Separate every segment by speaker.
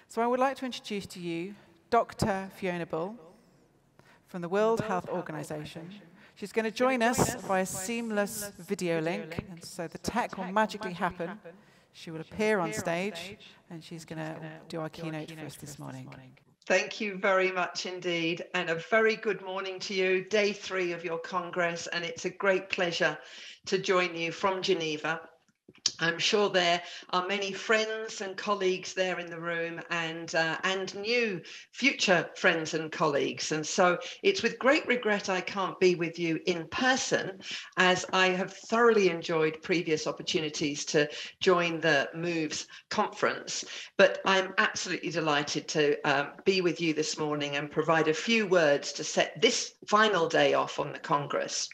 Speaker 1: So I would like to introduce to you Dr. Fiona Bull from the World Health Organization. She's going to join us via seamless video link, and so the tech will magically happen. She will appear on stage, and she's going to do our keynote for us this morning.
Speaker 2: Thank you very much indeed, and a very good morning to you. Day 3 of your Congress, and it's a great pleasure to join you from Geneva. I'm sure there are many friends and colleagues there in the room, and new future friends and colleagues. And so it's with great regret I can't be with you in person, as I have thoroughly enjoyed previous opportunities to join the MOVES conference. But I'm absolutely delighted to be with you this morning and provide a few words to set this final day off on the Congress.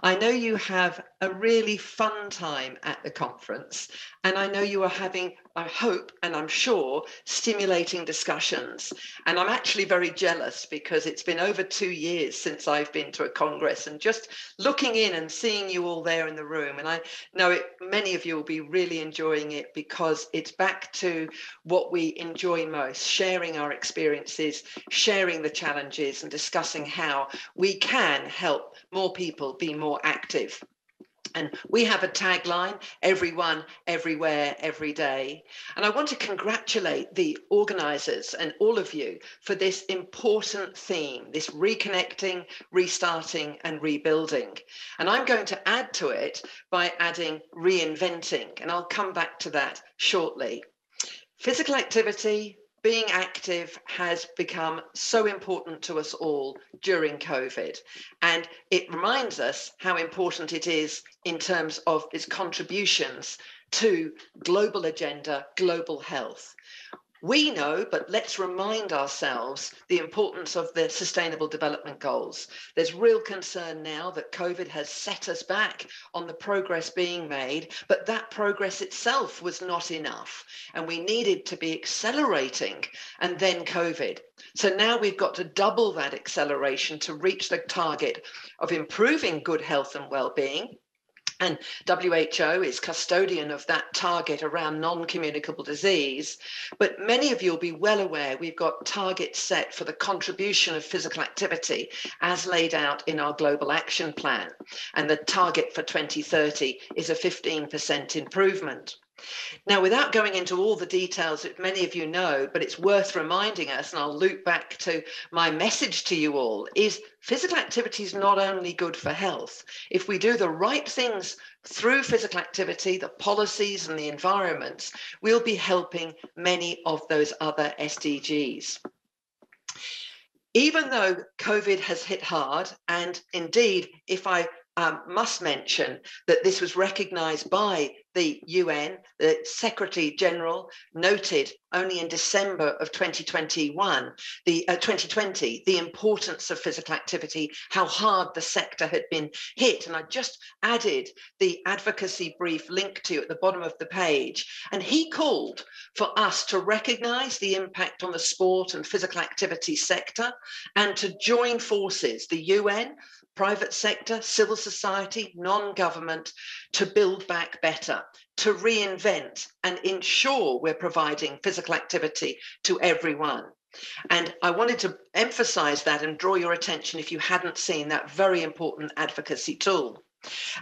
Speaker 2: I know you have a really fun time at the conference, and I know you are having, I hope, and I'm sure, stimulating discussions. And I'm actually very jealous because it's been over 2 years since I've been to a Congress, and just looking in and seeing you all there in the room. And I know many of you will be really enjoying it because it's back to what we enjoy most, sharing our experiences, sharing the challenges, and discussing how we can help more people be more active. And we have a tagline: everyone, everywhere, every day. And I want to congratulate the organisers and all of you for this important theme, this reconnecting, restarting and rebuilding. And I'm going to add to it by adding reinventing, and I'll come back to that shortly. Physical activity, being active, has become so important to us all during COVID. And it reminds us how important it is in terms of its contributions to global agenda, global health. We know, but let's remind ourselves the importance of the Sustainable Development Goals. There's real concern now that COVID has set us back on the progress being made, but that progress itself was not enough, and we needed to be accelerating, and then COVID. So now we've got to double that acceleration to reach the target of improving good health and well-being. And WHO is custodian of that target around non-communicable disease. But many of you will be well aware we've got targets set for the contribution of physical activity as laid out in our Global Action Plan. And the target for 2030 is a 15% improvement. Now, without going into all the details that many of you know, but it's worth reminding us, and I'll loop back to my message to you all, is physical activity is not only good for health. If we do the right things through physical activity, the policies and the environments, we'll be helping many of those other SDGs. Even though COVID has hit hard, and indeed, if I must mention that this was recognized by the UN, the Secretary General noted only in December of 2020, the importance of physical activity, how hard the sector had been hit. And I just added the advocacy brief link to you at the bottom of the page. And he called for us to recognize the impact on the sport and physical activity sector and to join forces, the UN, private sector, civil society, non-government, to build back better, to reinvent and ensure we're providing physical activity to everyone. And I wanted to emphasize that and draw your attention if you hadn't seen that very important advocacy tool.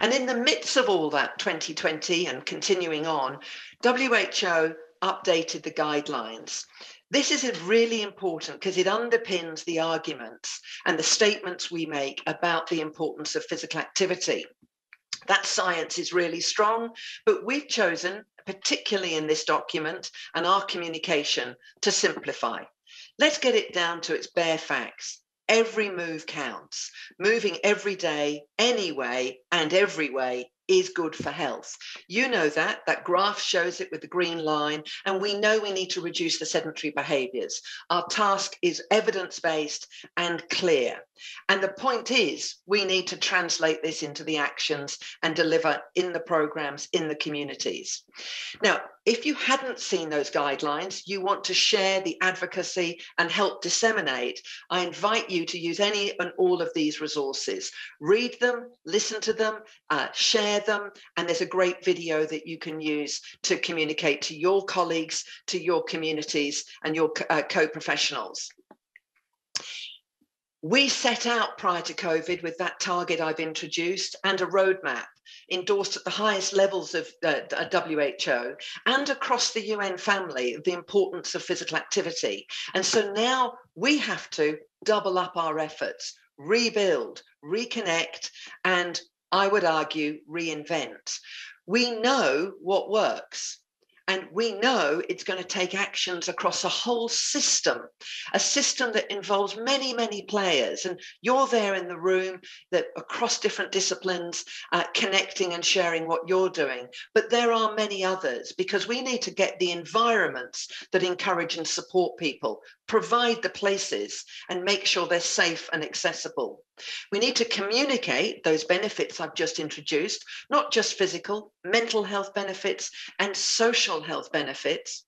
Speaker 2: And in the midst of all that 2020 and continuing on, WHO updated the guidelines. This is really important because it underpins the arguments and the statements we make about the importance of physical activity. That science is really strong, but we've chosen, particularly in this document and our communication, to simplify. Let's get it down to its bare facts. Every move counts. Moving every day, any way and every way is good for health. You know that graph shows it with the green line, and we know we need to reduce the sedentary behaviours. Our task is evidence-based and clear. And the point is, we need to translate this into the actions and deliver in the programs, in the communities. Now, if you hadn't seen those guidelines, you want to share the advocacy and help disseminate, I invite you to use any and all of these resources. Read them, listen to them, share share them, and there's a great video that you can use to communicate to your colleagues, to your communities, and your co-professionals. We set out prior to COVID with that target I've introduced and a roadmap endorsed at the highest levels of WHO and across the UN family, the importance of physical activity. And so now we have to double up our efforts, rebuild, reconnect, and I would argue reinvent. We know what works. And we know it's going to take actions across a whole system, a system that involves many, many players. And you're there in the room that across different disciplines, connecting and sharing what you're doing. But there are many others, because we need to get the environments that encourage and support people, provide the places, and make sure they're safe and accessible. We need to communicate those benefits I've just introduced, not just physical, mental health benefits and social health benefits.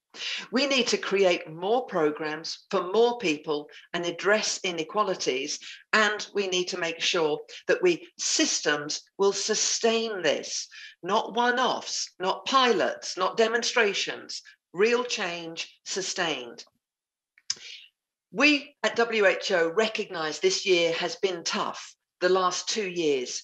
Speaker 2: We need to create more programs for more people and address inequalities. And we need to make sure that systems will sustain this, not one-offs, not pilots, not demonstrations, real change sustained. We at WHO recognise this year has been tough, the last 2 years,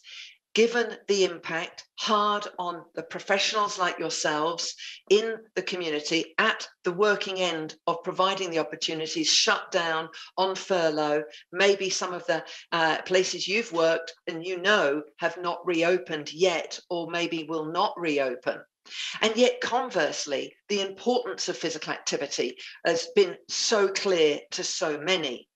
Speaker 2: given the impact hard on the professionals like yourselves in the community at the working end of providing the opportunities, shut down, on furlough, maybe some of the places you've worked and you know have not reopened yet or maybe will not reopen. And yet, conversely, the importance of physical activity has been so clear to so many.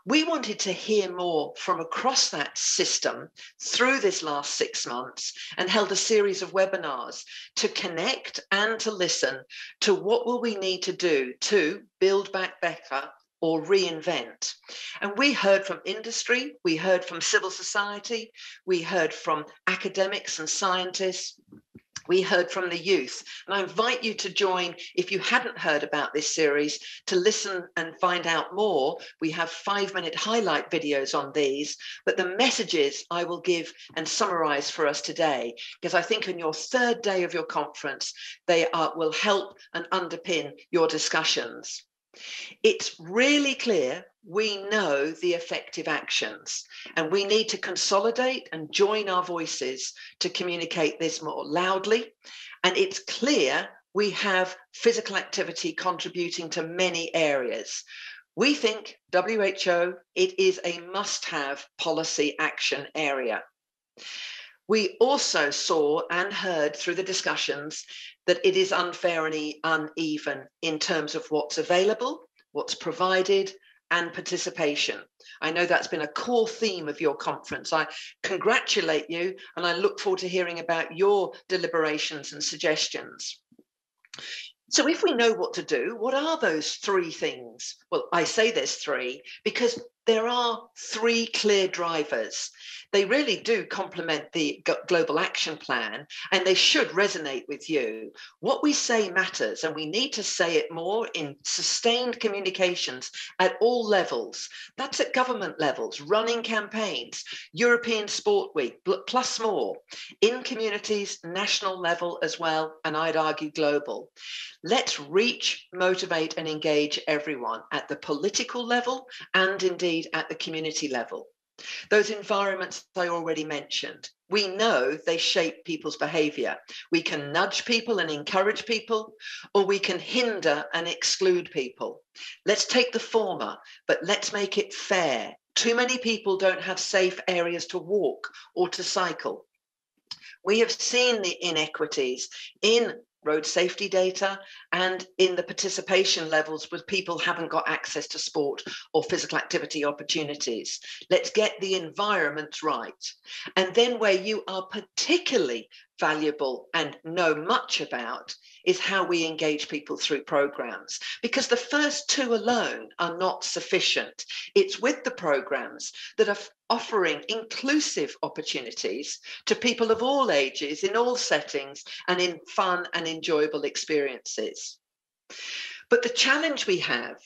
Speaker 2: We wanted to hear more from across that system through this last 6 months and held a series of webinars to connect and to listen to what will we need to do to build back better or reinvent. And we heard from industry, we heard from civil society, we heard from academics and scientists, we heard from the youth. And I invite you to join, if you hadn't heard about this series, to listen and find out more. We have 5-minute highlight videos on these, but the messages I will give and summarize for us today, because I think on your 3rd day of your conference, they will help and underpin your discussions. It's really clear we know the effective actions, and we need to consolidate and join our voices to communicate this more loudly. And it's clear we have physical activity contributing to many areas. We think, WHO, it is a must-have policy action area. We also saw and heard through the discussions that it is unfair and uneven in terms of what's available, what's provided, and participation. I know that's been a core theme of your conference. I congratulate you, and I look forward to hearing about your deliberations and suggestions. So if we know what to do, what are those 3 things? Well, I say there's 3 because there are 3 clear drivers. They really do complement the Global Action Plan, and they should resonate with you. What we say matters, and we need to say it more in sustained communications at all levels. That's at government levels, running campaigns, European Sport Week, plus more, in communities, national level as well, and I'd argue global. Let's reach, motivate, and engage everyone at the political level and indeed at the community level. Those environments I already mentioned, we know they shape people's behavior. We can nudge people and encourage people, or we can hinder and exclude people. Let's take the former, but let's make it fair. Too many people don't have safe areas to walk or to cycle. We have seen the inequities in road safety data and in the participation levels where people haven't got access to sport or physical activity opportunities. Let's get the environment right. And then where you are particularly valuable and know much about is how we engage people through programs, because the first 2 alone are not sufficient. It's with the programs that are offering inclusive opportunities to people of all ages, in all settings, and in fun and enjoyable experiences. But the challenge we have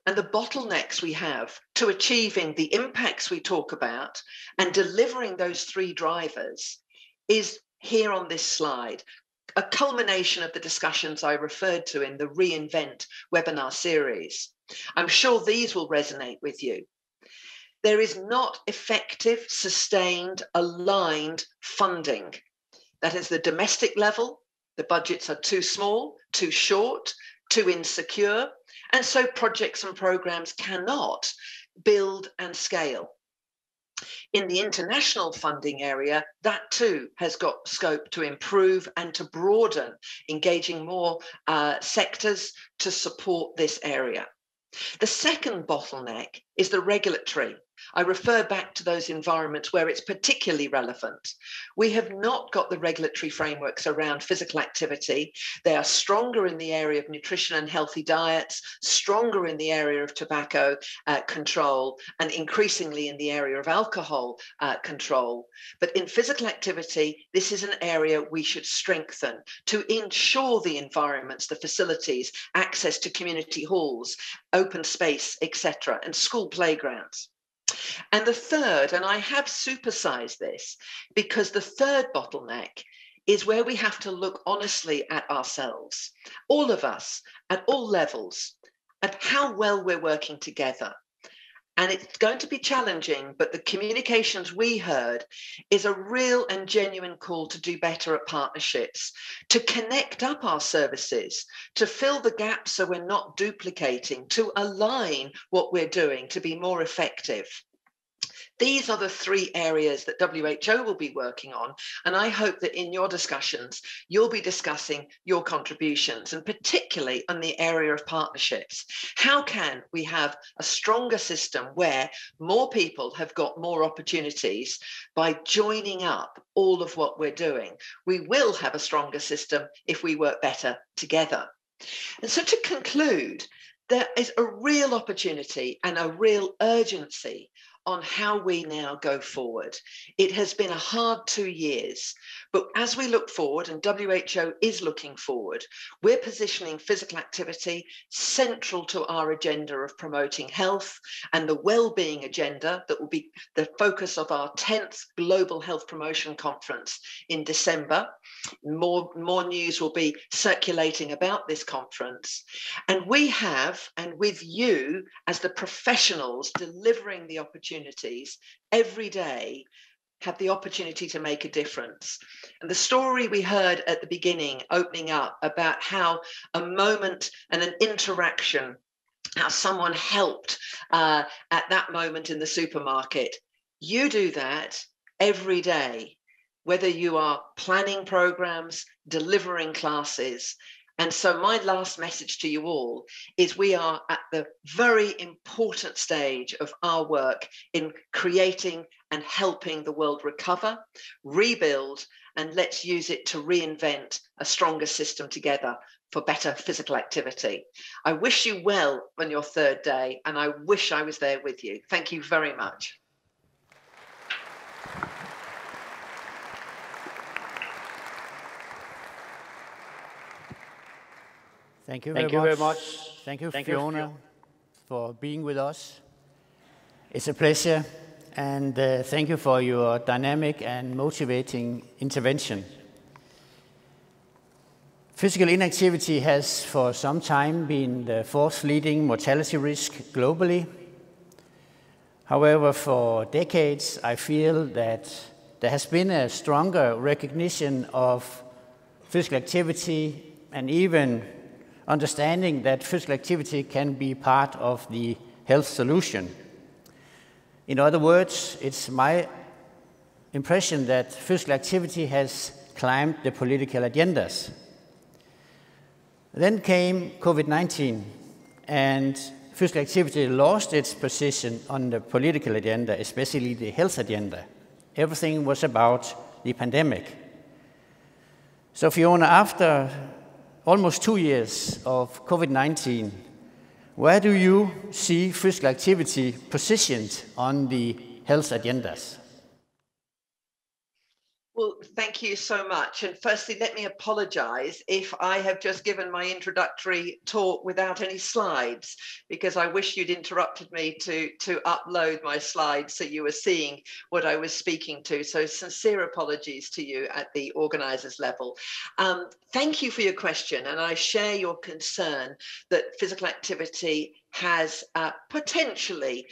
Speaker 2: and the bottlenecks we have to achieving the impacts we talk about and delivering those 3 drivers is here on this slide, a culmination of the discussions I referred to in the reInvent webinar series. I'm sure these will resonate with you. There is not effective, sustained, aligned funding. That is the domestic level. The budgets are too small, too short, too insecure, and so projects and programs cannot build and scale. In the international funding area, that too has got scope to improve and to broaden, engaging more sectors to support this area. The second bottleneck is the regulatory. I refer back to those environments where it's particularly relevant. We have not got the regulatory frameworks around physical activity. They are stronger in the area of nutrition and healthy diets, stronger in the area of tobacco control, and increasingly in the area of alcohol control. But in physical activity, this is an area we should strengthen to ensure the environments, the facilities, access to community halls, open space, etc., and school playgrounds. And the third, and I have supersized this, because the third bottleneck is where we have to look honestly at ourselves, all of us, at all levels, at how well we're working together. And it's going to be challenging, but the communications we heard is a real and genuine call to do better at partnerships, to connect up our services, to fill the gaps so we're not duplicating, to align what we're doing to be more effective. These are the three areas that WHO will be working on, and I hope that in your discussions, you'll be discussing your contributions, and particularly on the area of partnerships. How can we have a stronger system where more people have got more opportunities by joining up all of what we're doing? We will have a stronger system if we work better together. And so to conclude, there is a real opportunity and a real urgency on how we now go forward. It has been a hard 2 years, but as we look forward, and WHO is looking forward, we're positioning physical activity central to our agenda of promoting health and the well-being agenda that will be the focus of our 10th Global Health Promotion Conference in December. More news will be circulating about this conference. And we have, and with you as the professionals delivering the opportunities every day, have the opportunity to make a difference. And the story we heard at the beginning, opening up about how a moment and an interaction, how someone helped at that moment in the supermarket. You do that every day, whether you are planning programs, delivering classes. And so my last message to you all is we are at the very important stage of our work in creating and helping the world recover, rebuild, and let's use it to reinvent a stronger system together for better physical activity. I wish you well on your third day, and I wish I was there with you. Thank you very much.
Speaker 3: Thank you very much. Thank you, Fiona, for being with us. It's a pleasure, and thank you for your dynamic and motivating intervention. Physical inactivity has for some time been the fourth leading mortality risk globally. However, for decades, I feel that there has been a stronger recognition of physical activity and even understanding that physical activity can be part of the health solution. In other words, it's my impression that physical activity has climbed the political agendas. Then came COVID-19, and physical activity lost its position on the political agenda, especially the health agenda. Everything was about the pandemic. So Fiona, after almost 2 years of COVID-19, where do you see physical activity positioned on the health agendas?
Speaker 2: Well, thank you so much. And firstly, let me apologize if I have just given my introductory talk without any slides, because I wish you'd interrupted me to upload my slides so you were seeing what I was speaking to. So sincere apologies to you at the organizers level. Thank you for your question. And I share your concern that physical activity has potentially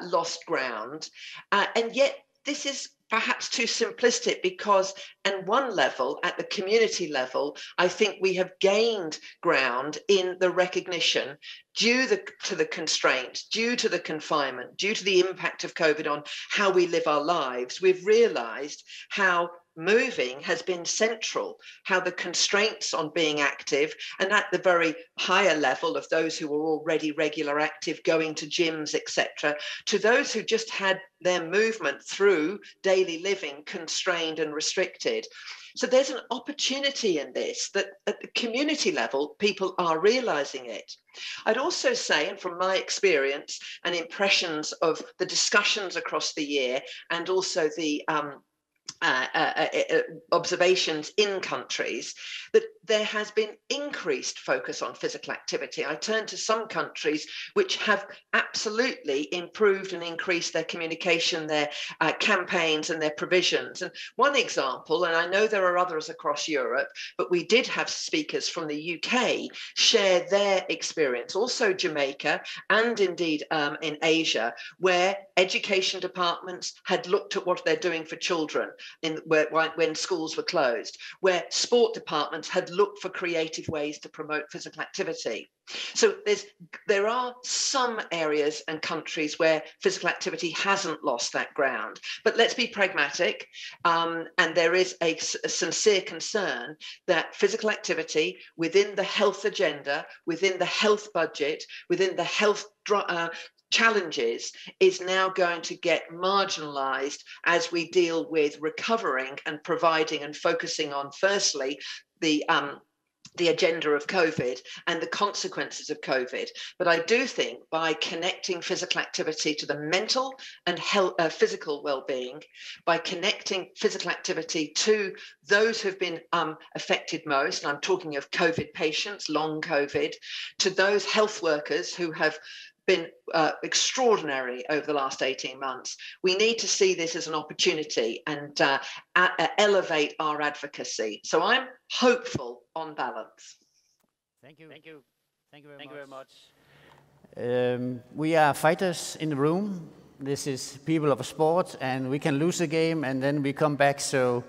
Speaker 2: lost ground. And yet this is perhaps too simplistic, because at one level, at the community level, I think we have gained ground in the recognition due to the constraints, due to the confinement, due to the impact of COVID on how we live our lives. We've realized how moving has been central, how the constraints on being active, and at the very higher level of those who were already regular active, going to gyms, etc., to those who just had their movement through daily living constrained and restricted. So there's an opportunity in this that at the community level, people are realizing it. I'd also say, and from my experience and impressions of the discussions across the year, and also the observations in countries, that there has been increased focus on physical activity. I turn to some countries which have absolutely improved and increased their communication, their campaigns and their provisions. And one example, and I know there are others across Europe, but we did have speakers from the UK share their experience, also Jamaica and indeed in Asia, where education departments had looked at what they're doing for children when schools were closed, where sport departments had looked for creative ways to promote physical activity. So there are some areas and countries where physical activity hasn't lost that ground. But let's be pragmatic. And there is a sincere concern that physical activity within the health agenda, within the health budget, within the health challenges is now going to get marginalized as we deal with recovering and providing and focusing on, firstly, the agenda of COVID and the consequences of COVID. But I do think by connecting physical activity to the mental and physical well-being, by connecting physical activity to those who've been affected most, and I'm talking of COVID patients, long COVID, to those health workers who have been extraordinary over the last 18 months. We need to see this as an opportunity and elevate our advocacy. So I'm hopeful on balance.
Speaker 3: Thank you. Thank you. Thank you very much. We are fighters in the room. This is people of sport, and we can lose a game and then we come back. So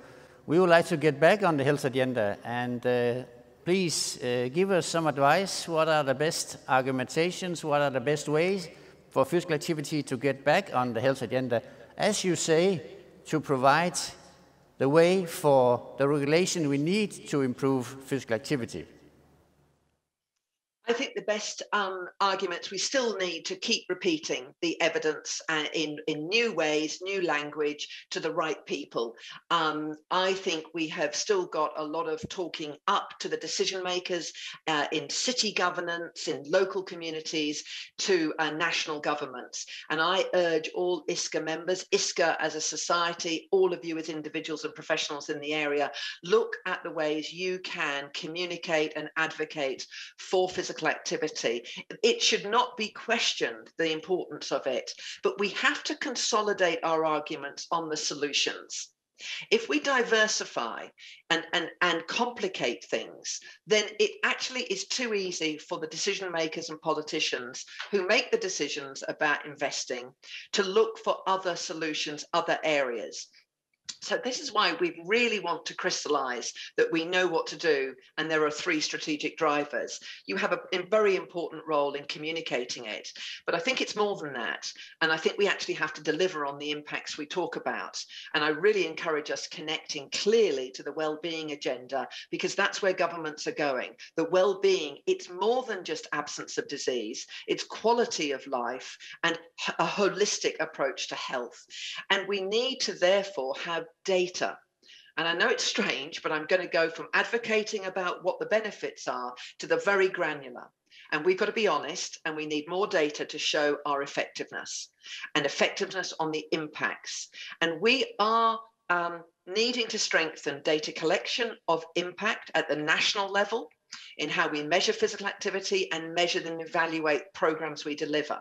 Speaker 3: we would like to get back on the health agenda, and please give us some advice. What are the best argumentations? What are the best ways for physical activity to get back on the health agenda? As you say, to provide the way for the regulation we need to improve physical activity.
Speaker 2: I think the best arguments, we still need to keep repeating the evidence in new ways, new language to the right people. I think we have still got a lot of talking up to the decision makers in city governance, in local communities, to national governments. And I urge all ISCA members, ISCA as a society, all of you as individuals and professionals in the area, look at the ways you can communicate and advocate for physical activity. It should not be questioned, the importance of it, but we have to consolidate our arguments on the solutions. If we diversify and complicate things, then it actually is too easy for the decision makers and politicians who make the decisions about investing to look for other solutions, other areas. So this is why we really want to crystallize that we know what to do, and there are 3 strategic drivers. You have a very important role in communicating it, but I think it's more than that. And I think we actually have to deliver on the impacts we talk about. And I really encourage us connecting clearly to the well-being agenda, because that's where governments are going. The well-being, it's more than just absence of disease, it's quality of life and a holistic approach to health. And we need to therefore have data. And I know it's strange, but I'm going to go from advocating about what the benefits are to the very granular. And we've got to be honest, and we need more data to show our effectiveness and effectiveness on the impacts. And we are needing to strengthen data collection of impact at the national level in how we measure physical activity and measure and evaluate programs we deliver.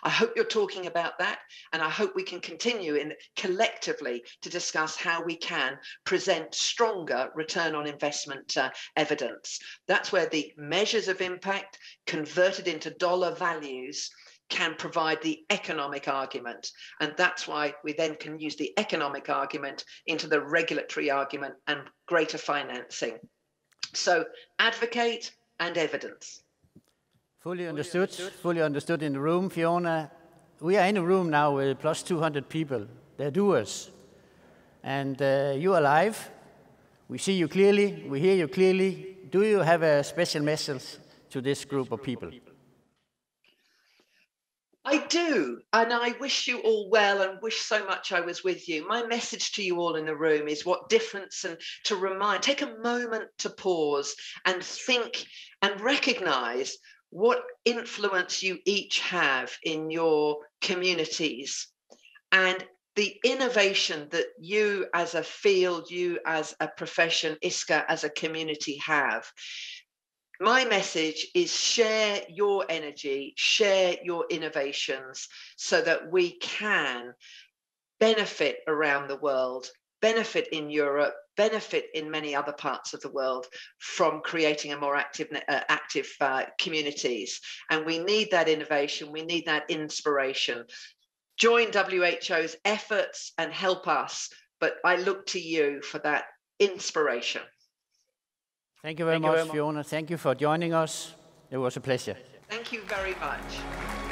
Speaker 2: I hope you're talking about that, and I hope we can continue collectively to discuss how we can present stronger return on investment evidence. That's where the measures of impact converted into dollar values can provide the economic argument. And that's why we then can use the economic argument into the regulatory argument and greater financing. So advocate and evidence.
Speaker 3: Fully understood in the room, Fiona. We are in a room now with plus 200 people. They're doers. And you are live. We see you clearly. We hear you clearly. Do you have a special message to this group of people?
Speaker 2: I do, and I wish you all well and wish so much I was with you. My message to you all in the room is what difference, and to remind, take a moment to pause and think and recognize what influence you each have in your communities and the innovation that you as a field, you as a profession, ISCA as a community have. My message is share your energy, share your innovations so that we can benefit around the world, benefit in Europe, benefit in many other parts of the world from creating a more active communities. And we need that innovation, we need that inspiration. Join WHO's efforts and help us, but I look to you for that inspiration.
Speaker 3: Thank you very much, Fiona. Thank you for joining us. It was a pleasure.
Speaker 2: Thank you very much.